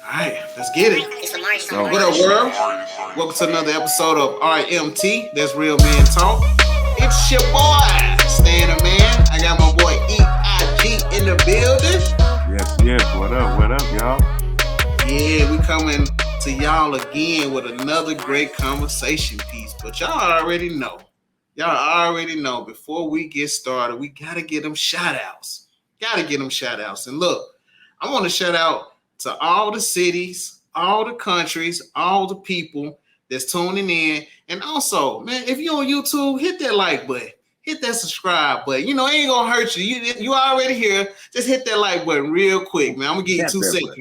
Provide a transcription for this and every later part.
All right, let's get it. So, what up, world? Welcome to another episode of RMT. That's Real Man Talk. It's your boy, Stanner Man. I got my boy EIG in the building. Yes. What up, y'all? Yeah, we coming to y'all again with another great conversation piece. But y'all already know. Before we get started, we gotta get them shout outs. And look, I want to shout out to all the cities, all the countries, all the people that's tuning in. And also, man, if you're on YouTube, hit that like button. Hit that subscribe button. You know, it ain't gonna hurt you. You already here. Just hit that like button real quick, man. I'm gonna give you 2 seconds.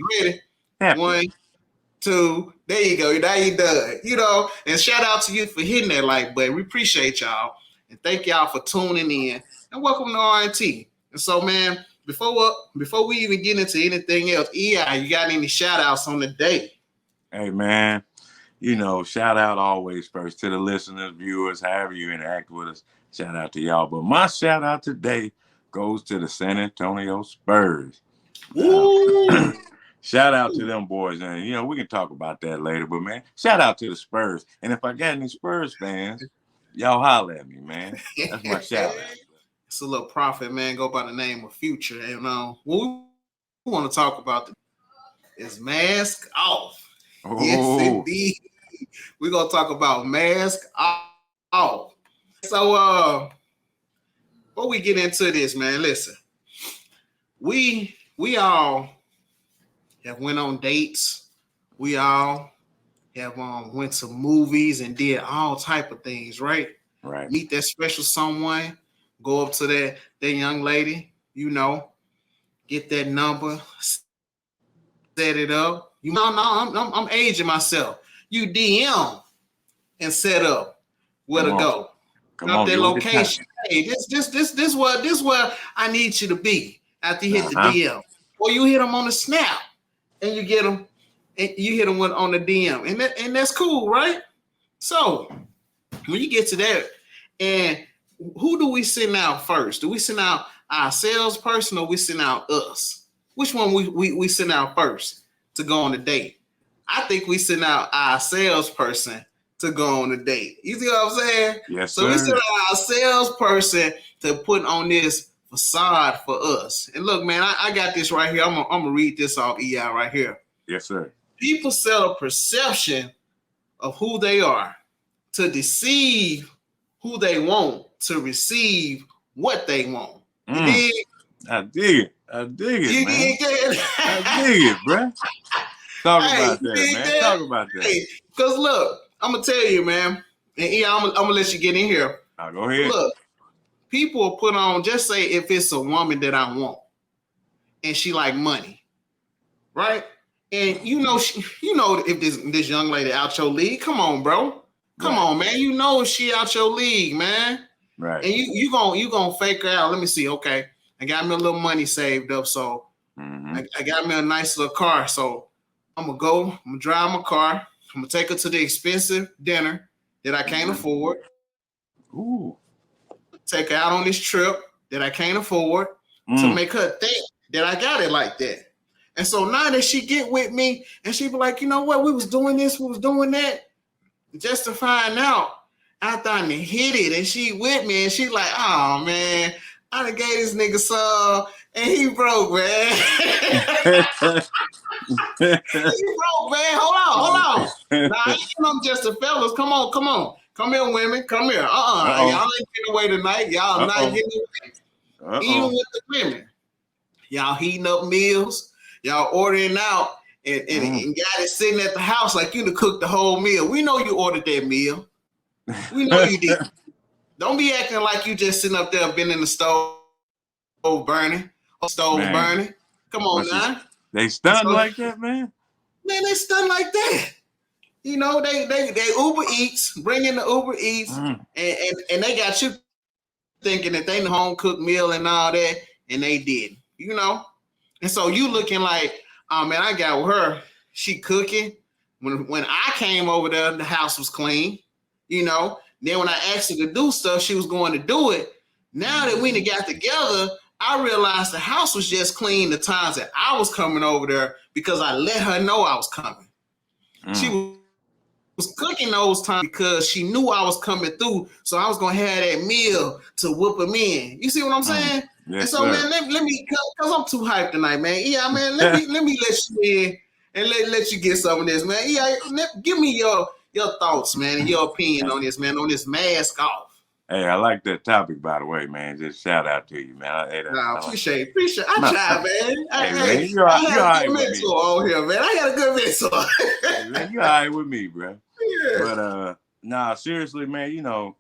Ready? 1, 2. There you go. Now you done. You know, and shout out to you for hitting that like button. We appreciate y'all. And thank y'all for tuning in. And welcome to RNT. And so, man, before we even get into anything else, EI, you got any shout outs on the day? Hey, man, shout out always first to the listeners, viewers, however you interact with us. Shout out to y'all. But my shout out today goes to the San Antonio Spurs. Shout out to them boys. And, we can talk about that later. But, man, shout out to the Spurs. And if I got any Spurs fans, y'all holler at me, man. That's my shout out. It's a little prophet, man, go by the name of Future. And what we want to talk about is mask off. Oh. Yes, indeed. We're going to talk about mask off. So, before we get into this, man, listen. We all have went on dates. We all have went to movies and did all type of things, right? Right. Meet that special someone. Go up to that young lady, get that number, set it up. I'm aging myself. You DM and set up where to go. Up that location. Hey, this where I need you to be after you hit the DM. Or you hit them on the snap and you get them and you hit them on the DM. And that's cool, right? So when you get to that, and who do we send out first? Do we send out our salesperson or we send out us? Which one we send out first to go on a date? I think we send out our salesperson to go on a date. You see what I'm saying? Yes, so we send out our salesperson to put on this facade for us. And look, man, I got this right here. I'm gonna read this off EI right here. Yes, sir. People sell a perception of who they are to deceive who they want to receive what they want. You dig? I dig it. You man. dig it? I dig it, bro. Talk about that, man. Talk about that. Hey, because look, I'm going to tell you, man, and I'm going to let you get in here. Go ahead. Look, people will put on, just say if it's a woman that I want, and she like money, right? And if this young lady out your league, come on, bro. Come on, man. She out your league, man. Right. And you gonna fake her out. Let me see. Okay. I got me a little money saved up. So I got me a nice little car. So I'm gonna drive my car. I'm gonna take her to the expensive dinner that I can't afford. Ooh. Take her out on this trip that I can't afford to make her think that I got it like that. And so now that she get with me and she be like, you know what? We was doing this, we was doing that. Just to find out after I hit it and she with me and she like, oh man, I done gave this nigga some and he broke, man. He broke, man. Hold on. Now, I'm just a fellas. Come on. Come here, women. Come here. Y'all ain't getting away tonight. Y'all not getting away. Even with the women. Y'all heating up meals. Y'all ordering out. And got it sitting at the house like you to cook the whole meal. We know you ordered that meal. We know you did. Don't be acting like you just sitting up there been in the stove burning. Burning. Come on now. They stunned like that, man? Man, they stunned like that. They Uber Eats, bring in the Uber Eats, and they got you thinking that they the home cooked meal and all that, and they didn't, And so you looking like, oh man, I got with her. She cooking. When I came over there, the house was clean. Then when I asked her to do stuff, she was going to do it. Now that we got together, I realized the house was just clean the times that I was coming over there because I let her know I was coming. She was cooking those times because she knew I was coming through, so I was gonna have that meal to whoop them in. You see what I'm saying? And Yes, so, sir. man, let me, cause I'm too hyped tonight, man. Yeah, man, let me let you in and let you get some of this, man. Yeah, give me your thoughts, man, and your opinion on this, man, on this mask off. Hey, I like that topic, by the way, man. Just shout out to you, man. Nah, I like appreciate. I no, try, man. hey, Hey, man, I you had all a right good with me. mentor on here, man. I had a good mentor. Hey, man, you all right with me, bro. Yeah. But nah, seriously, man,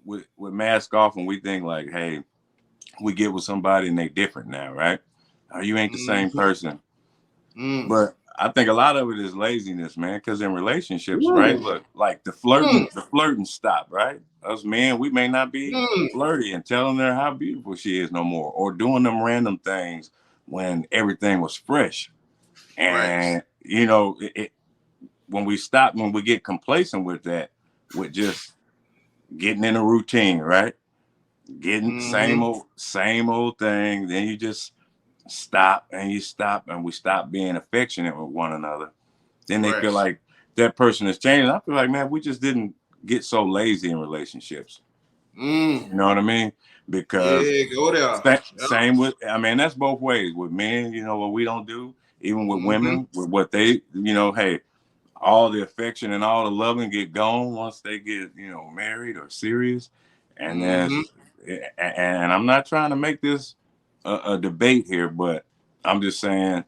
with mask off and we think like, hey, we get with somebody and they different now, right? You ain't the same person. Mm. But I think a lot of it is laziness, man. Because in relationships, right? Mm. Look, like Mm. the flirting stop, right? Us men, we may not be Mm. flirty and telling her how beautiful she is no more, or doing them random things when everything was fresh. Right. And when we get complacent with that, with just getting in a routine, right? Getting Mm-hmm. same old thing. Then you just stop and you stop, and we stop being affectionate with one another. Then they Right. feel like that person is changing. I feel like, man, we just didn't get so lazy in relationships. Mm. You know what I mean? Because Yeah, go there. Yeah. same with, I mean, that's both ways. With men, what we don't do, even with Mm-hmm. women, with what they, hey, all the affection and all the loving get gone once they get, married or serious. And Mm-hmm. and I'm not trying to make this a debate here, but I'm just saying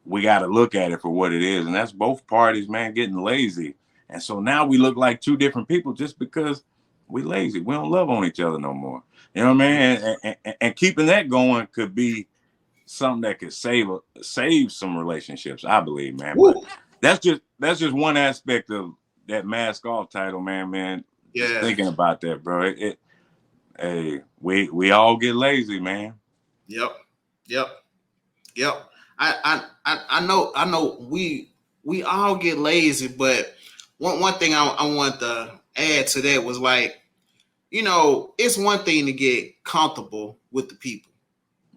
we got to look at it for what it is. And that's both parties, man, getting lazy. And so now we look like two different people just because we lazy. We don't love on each other no more. You know what I mean? And keeping that going could be something that could save some relationships, I believe, man. But Woo. that's just one aspect of that mask off title, man. Just Yeah. thinking about that, bro. Hey, we all get lazy, man. Yep. Yep. Yep. I know we all get lazy, but one thing I want to add to that was like, it's one thing to get comfortable with the people.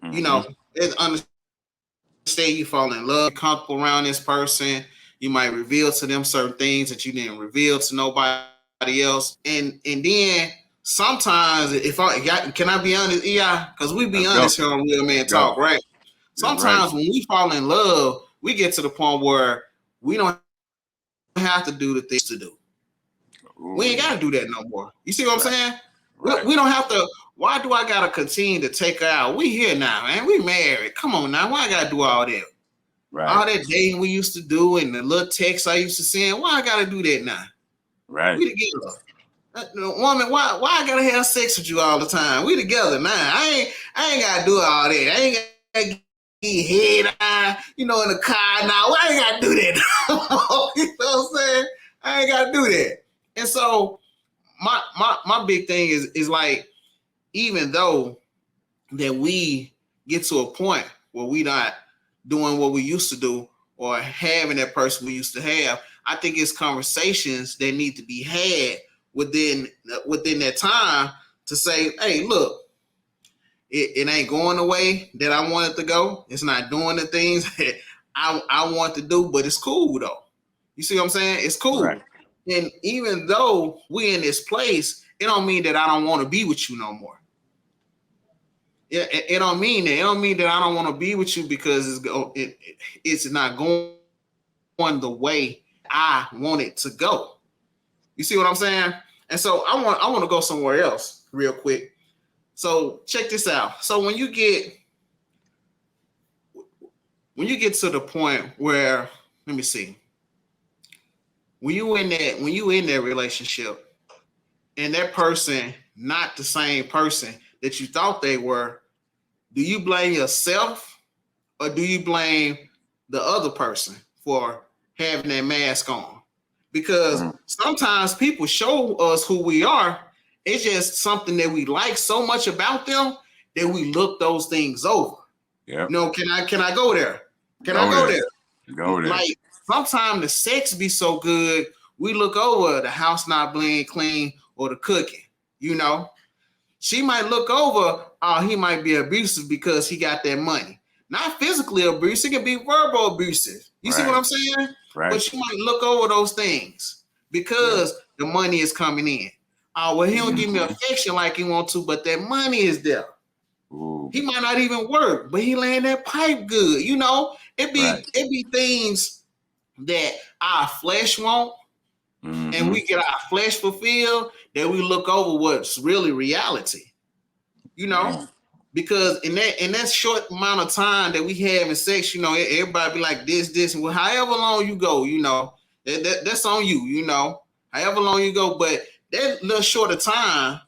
Mm-hmm. It's understand you fall in love, comfortable around this person. You might reveal to them certain things that you didn't reveal to nobody else. And then sometimes if can I be honest, yeah, because we be Let's go. honest here on Real Let's Man go. Talk, right? That's right. Sometimes when we fall in love, we get to the point where we don't have to do the things to do. We Ooh, ain't got yeah. to do that no more. You see what I'm Right. saying? Right. We don't have to. Why do I gotta continue to take her out? We here now, man. We married. Come on now. Why I gotta do all that? Right. All that dating we used to do and the little texts I used to send. Why I gotta do that now? Right. We together. Woman, why I gotta have sex with you all the time? We together now. I ain't gotta do all that. I ain't gotta get head eye, in the car now. Why I ain't gotta do that? You know what I'm saying? I ain't gotta do that. And so my big thing is like, even though that we get to a point where we not doing what we used to do or having that person we used to have, I think it's conversations that need to be had within that time to say, hey, look, it ain't going the way that I want it to go. It's not doing the things that I want to do, but it's cool though. You see what I'm saying? It's Right. cool. And even though we in this place, it don't mean that I don't want to be with you no more. It don't mean that. It don't mean that I don't want to be with you because it's not going the way I want it to go. You see what I'm saying? And so I want to go somewhere else real quick. So check this out. So when you get to the point where, let me see, when you in that relationship and that person not the same person that you thought they were, do you blame yourself or do you blame the other person for having that mask on? Because Mm. sometimes people show us who we are. It's just something that we like so much about them that we look those things over. Yep. Can I go there? Can I Go go there. there? Go there. Like sometimes the sex be so good, we look over the house not being clean or the cooking. You know, She might look over, oh, he might be abusive because he got that money. Not physically abusive, it can be verbal abusive. You see what Right. I'm saying? Right. But she might look over those things Yeah. because the money is coming in. Oh, well, he don't give me Mm-hmm. affection like he want to, but that money is there. Ooh. He might not even work, but he laying that pipe good. You know, Right. it be things that our flesh want, and Mm-hmm. we get our flesh fulfilled, that we look over what's really reality. You know, Man. because in that short amount of time that we have in sex, you know, everybody be like this, and well, however long you go, you know, that's on you, you know, however long you go, but that little short of time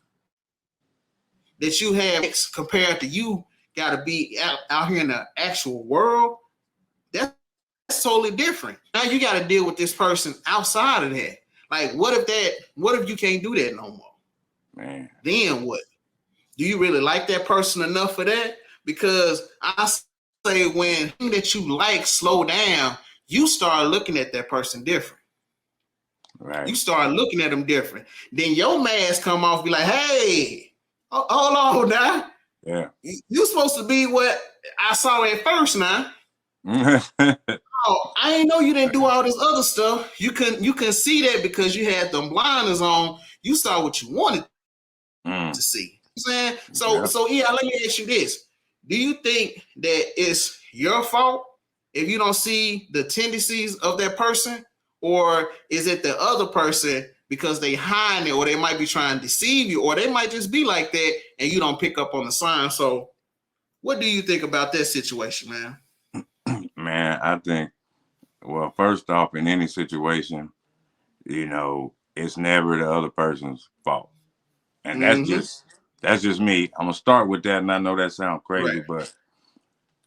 that you have sex compared to you got to be out here in the actual world, that's totally different. Now you got to deal with this person outside of that. Like, what if you can't do that no more? Man. Then what? Do you really like that person enough for that? Because I say when that you like slow down, you start looking at that person different. You Right. start looking at them different. Then your mask come off, be like, hey, hold on now. Yeah. You supposed to be what I saw at first now. Oh, I ain't know you didn't do all this other stuff. You can see that because you had them blinders on. You saw what you wanted to see. You know what I'm saying? So yeah, Yep. let me ask you this. Do you think that it's your fault if you don't see the tendencies of that person? Or is it the other person because they hide it, or they might be trying to deceive you, or they might just be like that and you don't pick up on the sign? So what do you think about that situation, man? Man, I think, well, first off, in any situation, it's never the other person's fault. And Mm-hmm. that's just me. I'm gonna start with that, and I know that sounds crazy, Right. but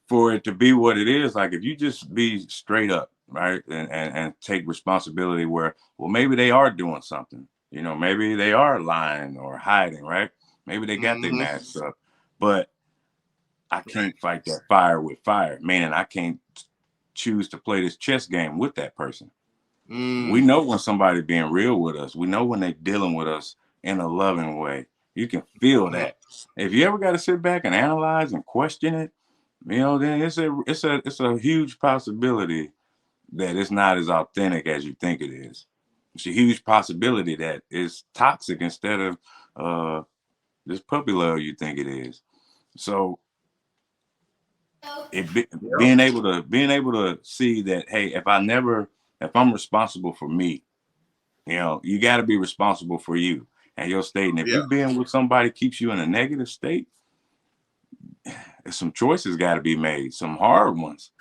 for it to be what it is, like if you just be straight up, right, and take responsibility where, well, maybe they are doing something, maybe they are lying or hiding, right? Maybe they got their Mm-hmm. masks up, but I Right. can't fight that fire with fire, meaning I can't choose to play this chess game with that person. We Mm. know when somebody being real with us. We know when they're dealing with us in a loving way. You can feel Yep. that. If you ever got to sit back and analyze and question it, then it's a huge possibility that it's not as authentic as you think it is. It's a huge possibility that it's toxic instead of uh, this puppy love you think it is. So Yep. being able to see that, hey, if I'm responsible for me, you got to be responsible for you and your state. And if Yeah. you being with somebody keeps you in a negative state, some choices got to be made, some hard ones,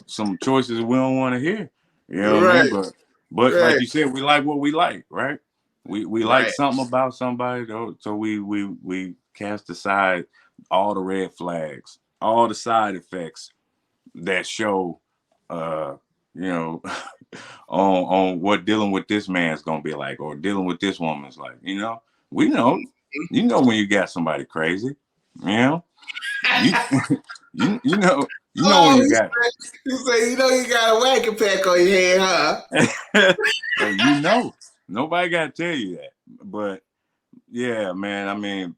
some choices we don't want to hear. You know what I mean? Right. But like Right. you said, we like what we like, right? We like Right. something about somebody, though, so we cast aside all the red flags, all the side effects that show, uh, you know, on what dealing with this man's gonna be like, or dealing with this woman's like. We know, when you got somebody crazy, you know, you you know when Oh, you got, you say you know you got a whacking pack on your head, huh? hey, nobody got to tell you that, but yeah, man, I mean,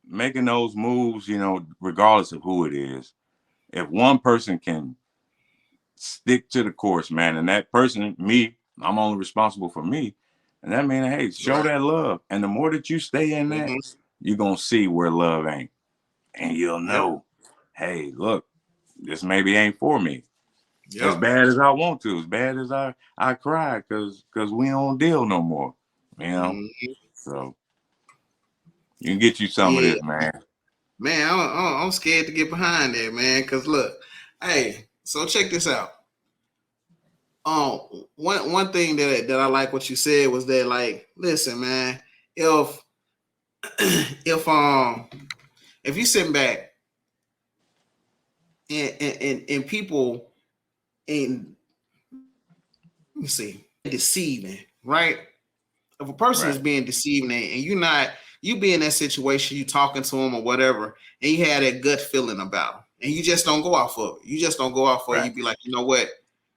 making those moves, regardless of who it is, if one person can stick to the course, man. And that person, me, I'm only responsible for me. And that means, hey, show Right. that love. And the more that you stay in that, Mm-hmm. you're going to see where love ain't. And you'll Yep. know, hey, look, this maybe ain't for me. As Yep. bad as I want to, as bad as I cry, because we don't deal no more. You know? Mm-hmm. So you can get you some of Yeah, this, man. man, I'm scared to get behind that, man. Cause look, hey, so check this out. One thing that I like what you said was that, like, listen, man, if if if you sit back and people, and let me see, deceiving, right? If a person is Right. being deceiving, and you be in that situation, you talking to them or whatever, and you have that gut feeling about them, and you just don't go out for it. You just don't go out for it. Right. You be like, you know what,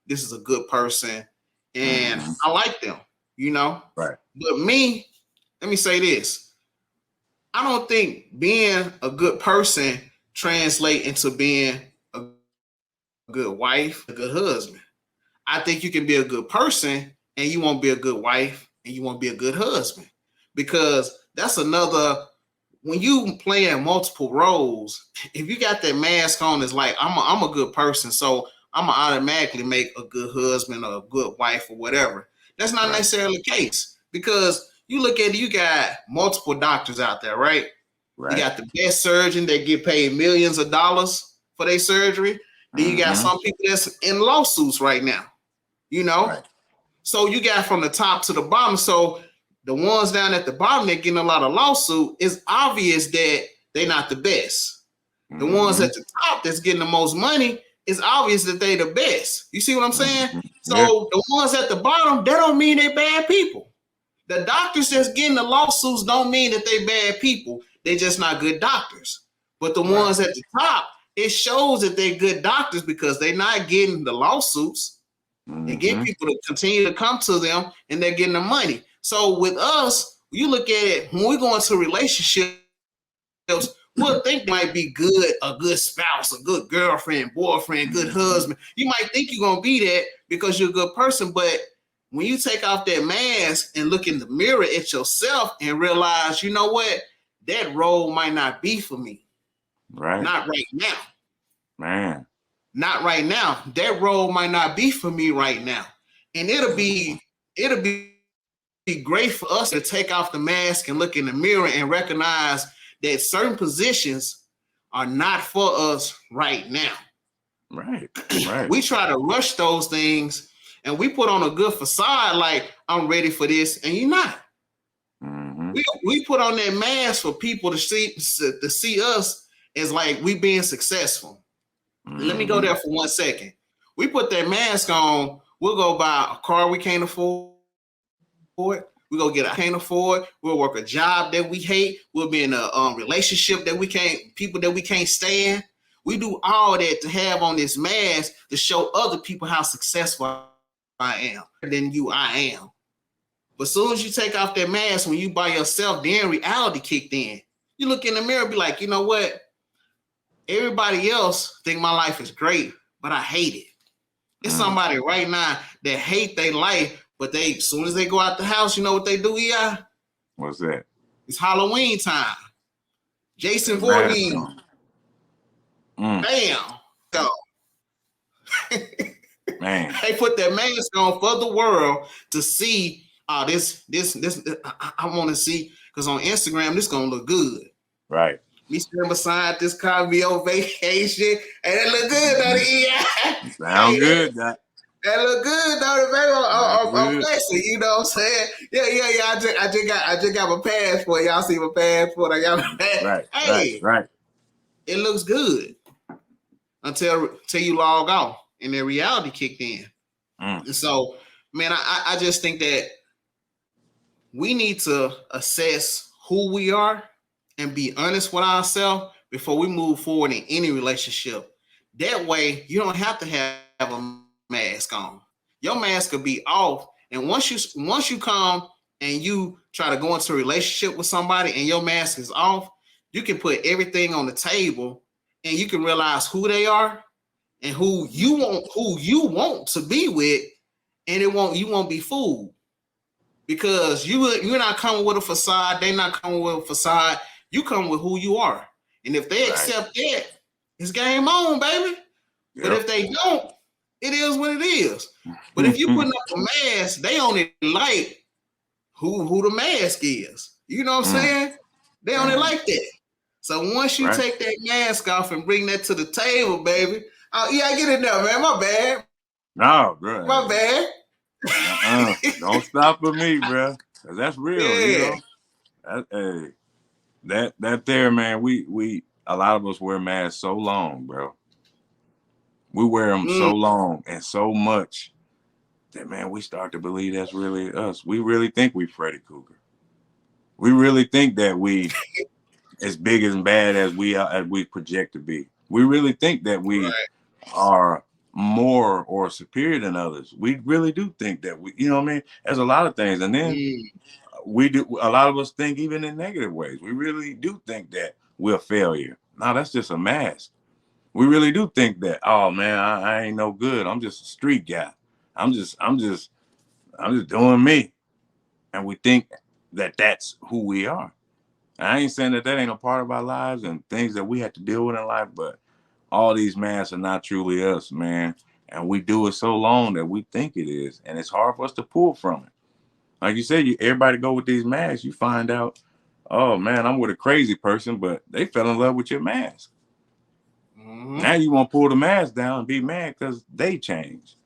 this is a good person, and Mm-hmm. I like them, you know. Right. But me, let me say this: I don't think being a good person translate into being a good wife, a good husband. I think you can be a good person and you won't be a good wife and you won't be a good husband because that's another when you playing multiple roles, if you got that mask on, it's like I'm a good person, so I'm gonna automatically make a good husband or a good wife or whatever. That's not Right. necessarily the case because you look at it, you got multiple doctors out there, right? You Right. got the best surgeon that get paid millions of dollars for their surgery. Then you got Mm-hmm. some people that's in lawsuits right now, you know? Right. So you got from the top to the bottom. So the ones down at the bottom that getting a lot of lawsuit, it's obvious that they're not the best. The ones Mm-hmm. at the top that's getting the most money, it's obvious that they the best. You see what I'm saying? Mm-hmm. Yeah. So the ones at the bottom, that don't mean they bad people. The doctors that's getting the lawsuits don't mean that they bad people. They just not good doctors. But the Right. ones at the top, it shows that they're good doctors because they're not getting the lawsuits. They get Mm-hmm. people to continue to come to them and they're getting the money. So with us, you look at it when we go into relationships, we'll think they might be good, a good spouse, a good girlfriend, boyfriend, good husband. Mm-hmm. You might think you're gonna be that because you're a good person, but when you take off that mask and look in the mirror at yourself and realize, you know what, that role might not be for me. Right. Not right now. Man. Not right now. That role might not be for me right now. And Mm-hmm. it'll be great for us to take off the mask and look in the mirror and recognize that certain positions are not for us right now. Right. We Right. try to rush those things and we put on a good facade like I'm ready for this and you're not. Mm-hmm. We put on that mask for people to see us as like we being successful. Let me go Mm-hmm. there for 1 second. We put that mask on. We'll go buy a car we can't afford. We go get a house we can't afford. We'll work a job that we hate. We'll be in a relationship that we can't, people that we can't stand. We do all that to have on this mask to show other people how successful I am. Better than you, I am. But as soon as you take off that mask, when you by yourself, then reality kicked in. You look in the mirror, and be like, you know what? Everybody else think my life is great, but I hate it. It's Mm. somebody right now that hate their life, but they as soon as they go out the house, you know what they do? Yeah, What's that? it's Halloween time. Jason That mask Voorhees, on. Mm. bam, go. Man. They put that mask on for the world to see. This. I want to see because on Instagram this gonna look good. Right. Me sitting beside this car, be on vacation, and it look good, don't Mm-hmm. it? Yeah. Sound Hey, good, Doc. that look good, don't it, baby? Sound I'm good. flexing, you know what I'm saying? Yeah. I just got my passport. Y'all see my passport? I got my passport. Right. Right. Hey, Right. it looks good until you log off and then reality kicked in. Mm. And so, man, I just think that we need to assess who we are and be honest with ourselves before we move forward in any relationship. That way, you don't have to have a mask on. Your mask could be off, and once you come and you try to go into a relationship with somebody and your mask is off, you can put everything on the table and you can realize who they are and who you want to be with, and you won't be fooled because you're not coming with a facade. They're not coming with a facade. You come with who you are, and if they Right. accept that, it's game on, baby. But Yep. if they don't, it is what it is. But if you putting up a mask, they only like who the mask is. You know what I'm Mm. saying? They only Mm. like that. So once you Right. take that mask off and bring that to the table, baby. Oh yeah, I get it now, man. My bad. No, My bro. bad. Don't stop with me, bro. 'Cause that's real, you Yeah. know. Hey, that there, man. We a lot of us wear masks so long, bro. We wear them Mm, so long and so much that man, we start to believe that's really us. We really think we Freddy Cougar. We really think that we as big and bad as we project to be. We really think that we right. are more or superior than others. We really do think that we, you know what I mean? There's a lot of things. And then Mm, we do. A lot of us think even in negative ways. We really do think that we're a failure. No, that's just a mask. We really do think that. Oh man, I ain't no good. I'm just a street guy. I'm just doing me. And we think that that's who we are. I ain't saying that ain't a part of our lives and things that we have to deal with in life, but all these masks are not truly us, man. And we do it so long that we think it is, and it's hard for us to pull from it. Like you said, everybody go with these masks. You find out, oh man, I'm with a crazy person, but they fell in love with your mask. Mm-hmm. Now you want to pull the mask down and be mad because they changed.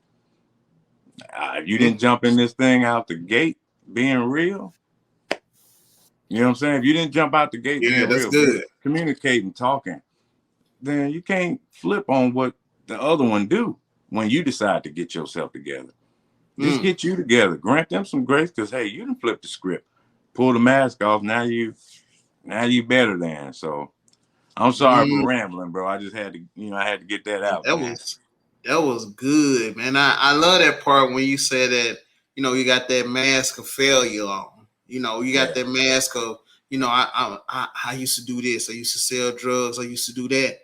If you didn't jump in this thing out the gate being real, you know what I'm saying? If you didn't jump out the gate Yeah, being that's real, good. communicating, talking, then you can't flip on what the other one do when you decide to get yourself together. Just get you together. Grant them some grace because hey, you didn't flip the script, pull the mask off. Now you better than. So I'm sorry for rambling, bro. I just had to, I had to get that out, man. That was good, man. I love that part when you said that, you got that mask of failure on. You got that mask of, I used to do this. I used to sell drugs. I used to do that.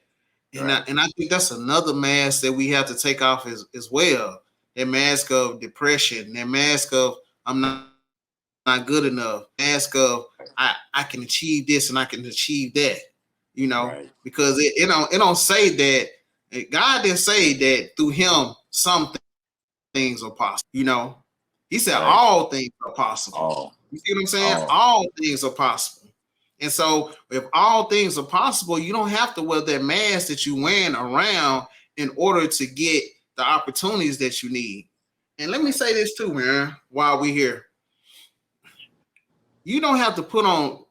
And I think that's another mask that we have to take off as well. That mask of depression, that mask of I'm not good enough, mask of I can achieve this and I can achieve that. Because it don't say that God didn't say that through him some things are possible. He said all things are possible. You see what I'm saying? All things are possible. And so if all things are possible, you don't have to wear that mask that you're wearing around in order to get the opportunities that you need. And let me say this too, man, while we're here. You don't have to put on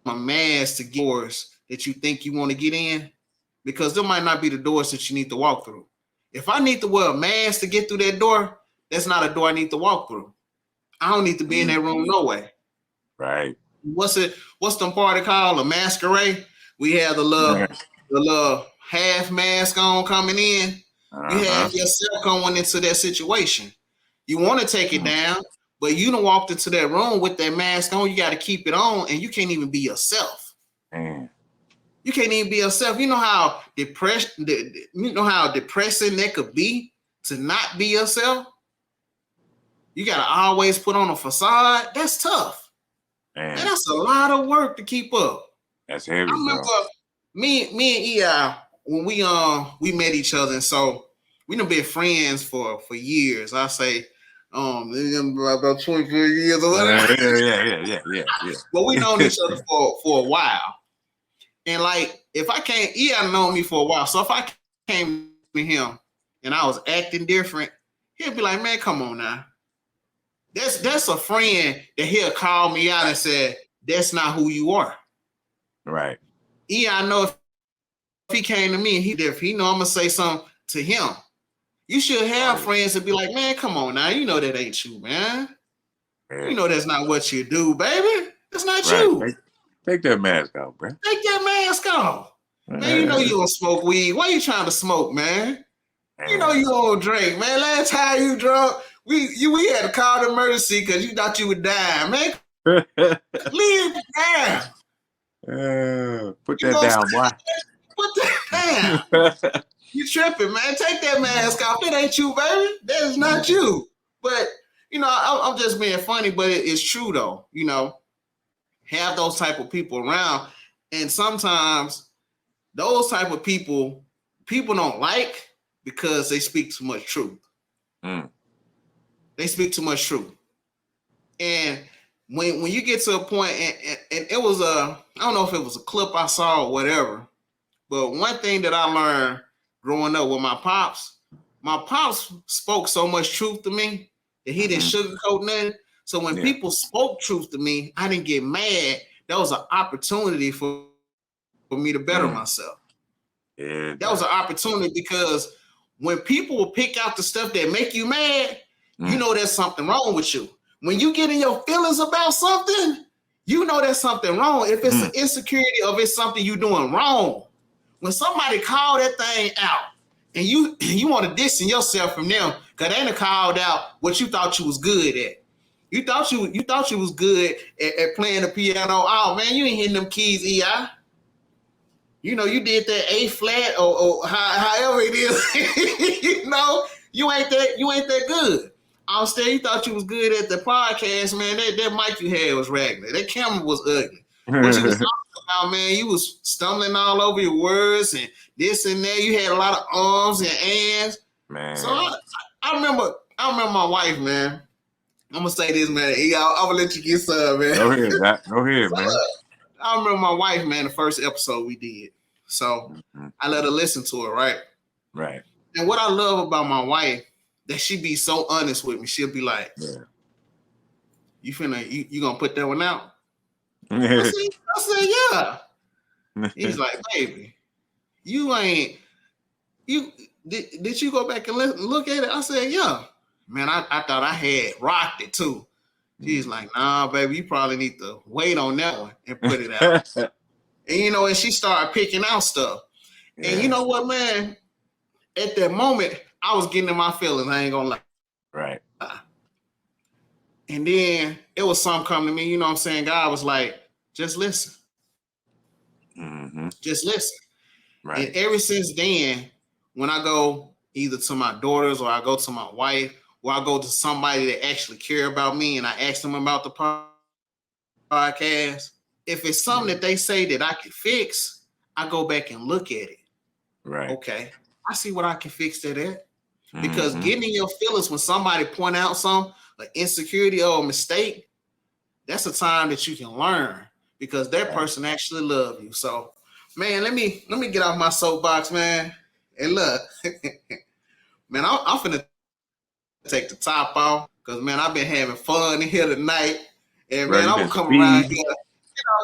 a mask to get doors that you think you want to get in, because there might not be the doors that you need to walk through. If I need to wear a mask to get through that door, that's not a door I need to walk through. I don't need to be in that room no way. Right. What's the party called? A masquerade? We have the little half mask on coming in. You have yourself going into that situation. You want to take it down, but you done walked into that room with that mask on. You got to keep it on, and you can't even be yourself. You can't even be yourself. You know how depressing that could be to not be yourself? You got to always put on a facade. That's tough. Man, that's a lot of work to keep up. That's heavy, I remember me and EI, when we met each other, and so we done been friends for years. I say about 24 years or whatever. Yeah. But we known each other for a while. And like, if I can't, EI known me for a while. So if I came to him and I was acting different, he'll be like, man, come on now. That's a friend that he'll call me out and say, that's not who you are. Right. I know if he came to me and he know I'm gonna say something to him. You should have friends that be like, man, come on now. You know that ain't you, man. Yeah. You know that's not what you do, baby. That's not you. Take that mask off, bro. Take that mask off. Man, you know you don't smoke weed. Why you trying to smoke, man? You know you don't drink, man. Last time you drunk, we had to call the emergency because you thought you would die, man. Leave it down. Put that down, boy. Put that down. You tripping, man. Take that mask off. That ain't you, baby. That is not you. But, I'm just being funny, but it's true, though. Have those type of people around. And sometimes those type of people don't like because they speak too much truth. They speak too much truth. And when you get to a point, and it was I don't know if it was a clip I saw or whatever, but one thing that I learned growing up with my pops spoke so much truth to me that he didn't sugarcoat nothing. So when people spoke truth to me, I didn't get mad. That was an opportunity for me to better myself. That was an opportunity, because when people will pick out the stuff that make you mad, you know there's something wrong with you. When you get in your feelings about something, you know there's something wrong. If it's an insecurity or if it's something you're doing wrong. When somebody called that thing out and you want to distance yourself from them because they done called out what you thought you was good at. You thought you was good at playing the piano. Oh man, you ain't hitting them keys, EI. You know, you did that A flat or however it is. You know, you ain't that good. Instead, you thought you was good at the podcast, man. That mic you had was raggedy. That camera was ugly. What you was talking about, man, you was stumbling all over your words and this and that. You had a lot of ums and ands. Man. So I remember my wife, man. I'm gonna say this, man. I'm gonna let you get some, man. Go ahead, Doc. Go ahead, man. I remember my wife, man, the first episode we did. So I let her listen to it, right? Right. And what I love about my wife, that she be so honest with me. She'll be like, you gonna put that one out? I said, yeah. He's like, baby, did you go back and look at it? I said, yeah. Man, I thought I had rocked it too. She's like, nah, baby, you probably need to wait on that one and put it out. And you know, and she started picking out stuff. Yeah. And you know what, man? At that moment, I was getting in my feelings. I ain't gonna lie. Right. And then it was something coming to me. You know what I'm saying? God was like, just listen. Mm-hmm. Just listen. Right. And ever since then, when I go either to my daughters or I go to my wife or I go to somebody that actually care about me and I ask them about the podcast, if it's something that they say that I can fix, I go back and look at it. Right. Okay. I see what I can fix that at. Because getting in your feelings when somebody point out some like insecurity or a mistake, that's a time that you can learn because that person actually love you. So, man, let me get off my soapbox, man. And look, man, I'm finna take the top off because, man, I've been having fun in here tonight. And, man, I'm gonna come around here.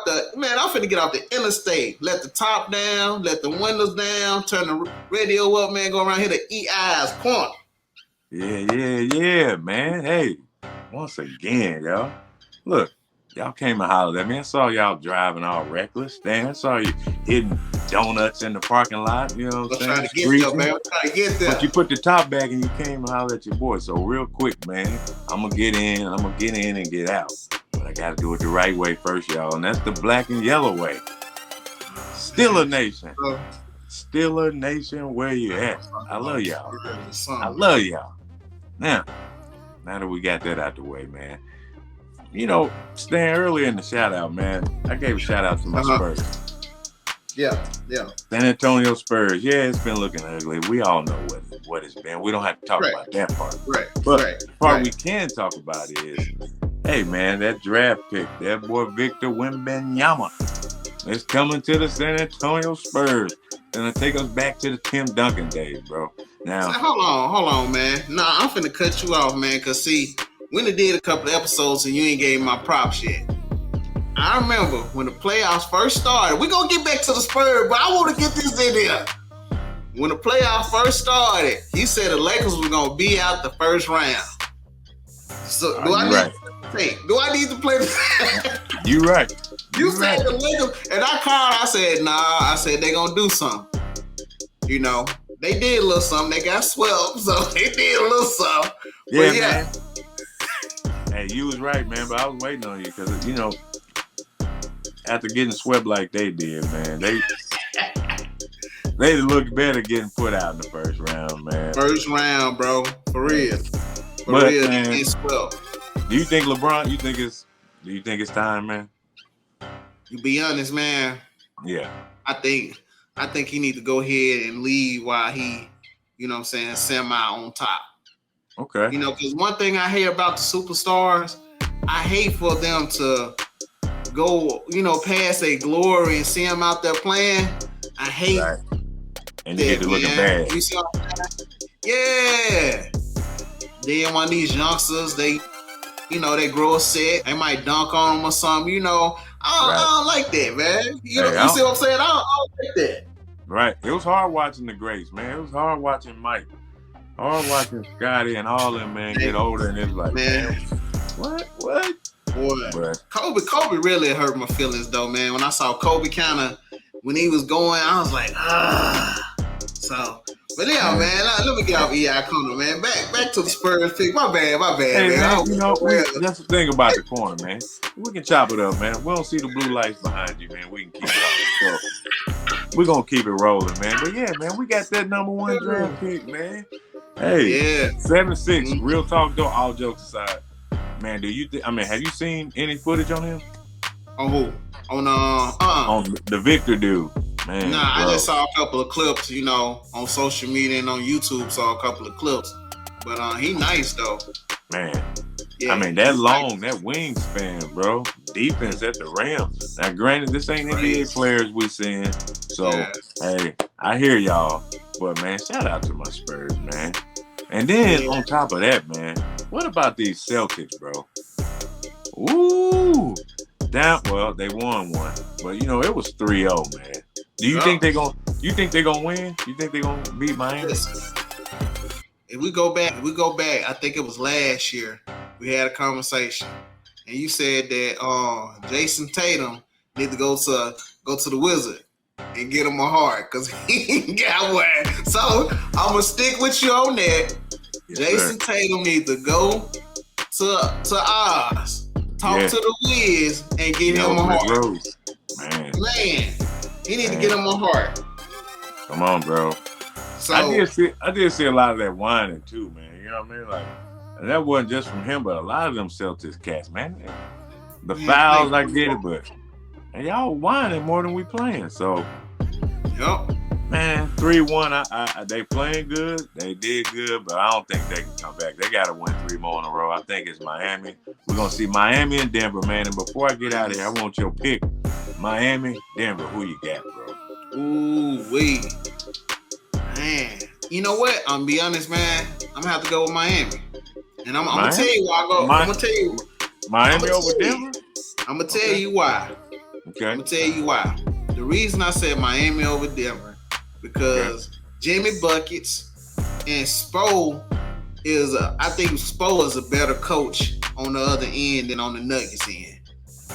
I'm finna get off the interstate. Let the top down, let the windows down, turn the radio up, man. Go around here to EI's corner. Yeah, man. Hey, once again, y'all. Look, y'all came and hollered at me. I saw y'all driving all reckless. Damn, I saw you hitting donuts in the parking lot. You know what I'm saying? Trying to get there, man. Trying to get there. But you put the top back and you came and hollered at your boy. So real quick, man, I'm gonna get in and get out. But I gotta do it the right way first, y'all. And that's the black and yellow way. Steeler Nation. Steeler Nation, where you at? I love y'all. I love y'all. Now that we got that out the way, man. You know, Stan, earlier in the shout out, man, I gave a shout out to my Spurs. Yeah. San Antonio Spurs. Yeah, it's been looking ugly. We all know what it's been. We don't have to talk about that part. Right. But the part we can talk about is, hey, man, that draft pick, that boy Victor Wembanyama, is coming to the San Antonio Spurs. Gonna take us back to the Tim Duncan days, bro. Now, hold on, man. Nah, I'm finna cut you off, man. Cause see, we did a couple of episodes and you ain't gave my props yet. I remember when the playoffs first started. We gonna get back to the Spurs, but I want to get this in there. When the playoffs first started, he said the Lakers was gonna be out the first round. So do I need to play this? You right. You said the Lakers, and I said, nah. I said they gonna do something. You know, they did a little something. They got swept, so they did a little something. Yeah, man. Hey, you was right, man. But I was waiting on you because you know, after getting swept like they did, man, they looked better getting put out in the first round, man. First round, bro, for real. Man, they swept. Do you think LeBron? Do you think it's time, man? You be honest, man. Yeah. I think he need to go ahead and leave while he, you know what I'm saying, semi on top. Okay. You know, because one thing I hate about the superstars, I hate for them to go, you know, past their glory and see them out there playing. I hate right. And you get to looking bad. You see what I'm saying? Yeah. Then one of these youngsters, they grow a set. They might dunk on them or something, you know. I don't like that, man. You see what I'm saying? I don't like that. Right. It was hard watching the greats, man. It was hard watching Mike. Hard watching Scotty and all them, man, get older. And it's like, man, what? Boy, Kobe really hurt my feelings, though, man. When I saw Kobe when he was going, I was like, So, But yeah, Man. man, let me get off EI corner, man. Back to the Spurs pick. My bad, Hey man. man, Oh, you know, well, that's the thing about the corner, man. We can chop it up, man. We don't see the blue lights behind you, man. We can keep rolling. So we're gonna keep it rolling, man. But yeah, man, we got that number one draft pick, man. Hey, yeah. 7'6". Mm-hmm. Real talk though, all jokes aside, man. Have you seen any footage on him? On who? On On the Victor dude, man, Nah, I bro, just saw a couple of clips, on social media and on YouTube. Saw a couple of clips, but he nice though. man. I Yeah, mean, that he's long, nice. that wingspan, bro. Defense at the rim. Now, granted, this ain't NBA Crazy. players we seeing. So, Yeah, hey, I hear y'all. But, man, shout out to my Spurs, man. And then, yeah. on top of that, man, what about these Celtics, bro? Ooh. Well, they won one. But, it was 3-0, man. Do you think they're going to win? You think they're going to beat Miami? Listen, if we go back, I think it was last year. We had a conversation, and you said that Jason Tatum need to go to the Wizard and get him a heart because he got one. So I'm gonna stick with you on that. Yes, Jason sir. Tatum needs to go to Oz, talk to the Wiz, and get him a Let's heart. roll. Man, he need to get him a heart. come on, bro. So I did see a lot of that whining too, man. You know what I mean? Like, and that wasn't just from him, but a lot of them Celtics cats, man. The fouls, I get it, but and y'all whining more than we playing. So, yep. man, 3-1. They playing good. They did good, but I don't think they can come back. They got to win 3 more in a row. I think it's Miami. We're gonna see Miami and Denver, man. And before I get out of here, I want your pick. Miami, Denver. Who you got, bro? Ooh, wee. Man, you know what? I'm gonna be honest, man. I'm gonna have to go with Miami, and I'm gonna tell you why I go. I'm gonna tell you Miami over Denver. I'm gonna tell you why. Okay. I'm gonna tell you why. The reason I said Miami over Denver because Jimmy Buckets and Spo I think Spo is a better coach on the other end than on the Nuggets end.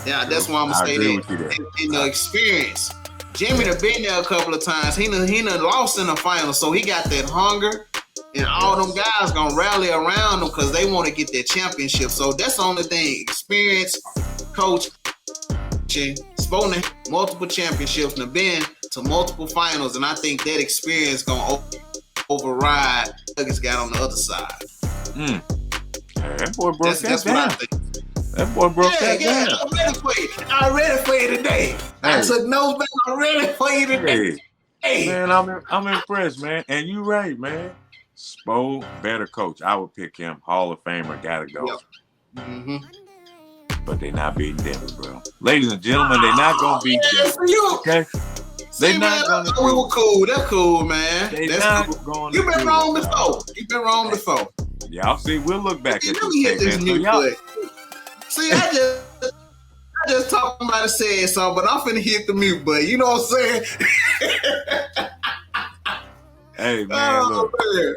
Yeah, that's why I'm gonna say that. In the experience. Jimmy done been there a couple of times. He done lost in the finals, so he got that hunger, and all them guys gonna rally around him because they want to get that championship. So that's the only thing. Experience, coach, Spoken multiple championships and have been to multiple finals, and I think that experience gonna override Nuggets got on the other side. Yeah, that boy broke that's what I think. That boy broke that down. I'm ready for you. I'm ready for you today. Hey. I took notes back. I'm ready for you today. Hey. Man, I'm impressed, man. And you right, man. Spo, better coach. I would pick him. Hall of Famer, gotta go. Yep. Mm-hmm. But they not beating Denver, bro. Ladies and gentlemen, they not gonna beat Denver. Okay? They not gonna. We were cool. That's cool, man. That's not cool. Going. You've been wrong before. You've been wrong before. Y'all see, we'll look back at this new play. See, I just talking about it saying something, but I'm finna hit the mute button. You know what I'm saying? Hey, man, look. Man.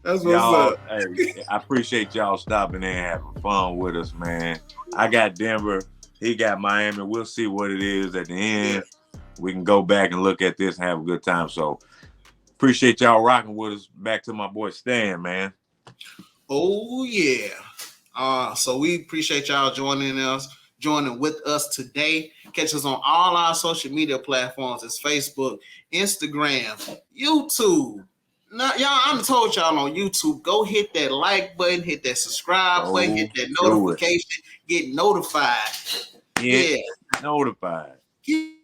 That's what's y'all, up. Hey, I appreciate y'all stopping in and having fun with us, man. I got Denver. He got Miami. We'll see what it is at the end. Yeah. We can go back and look at this and have a good time. So, appreciate y'all rocking with us. Back to my boy Stan, man. Oh, yeah. So we appreciate y'all joining with us today. Catch us on all our social media platforms. It's Facebook, Instagram, YouTube. Now, y'all, I'm told y'all on YouTube, go hit that like button, hit that subscribe button, hit that notification, get notified. Get notified. Get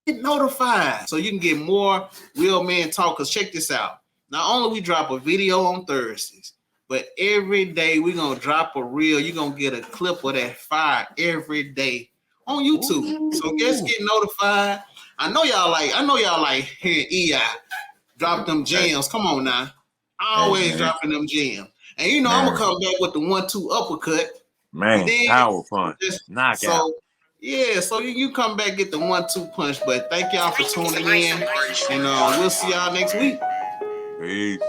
notified so you can get more Real Men Talk. Because check this out. Not only we drop a video on Thursdays, but every day we're going to drop a reel. You're going to get a clip of that fire every day on YouTube. Ooh. So just get notified. I know y'all like hearing EI drop them jams. Come on now. Always dropping them jams. And I'm going to come back with the 1-2 uppercut. Man, power punch. Knockout. So, yeah, so you come back, get the 1-2 punch. But thank y'all for tuning in. And we'll see y'all next week. Peace.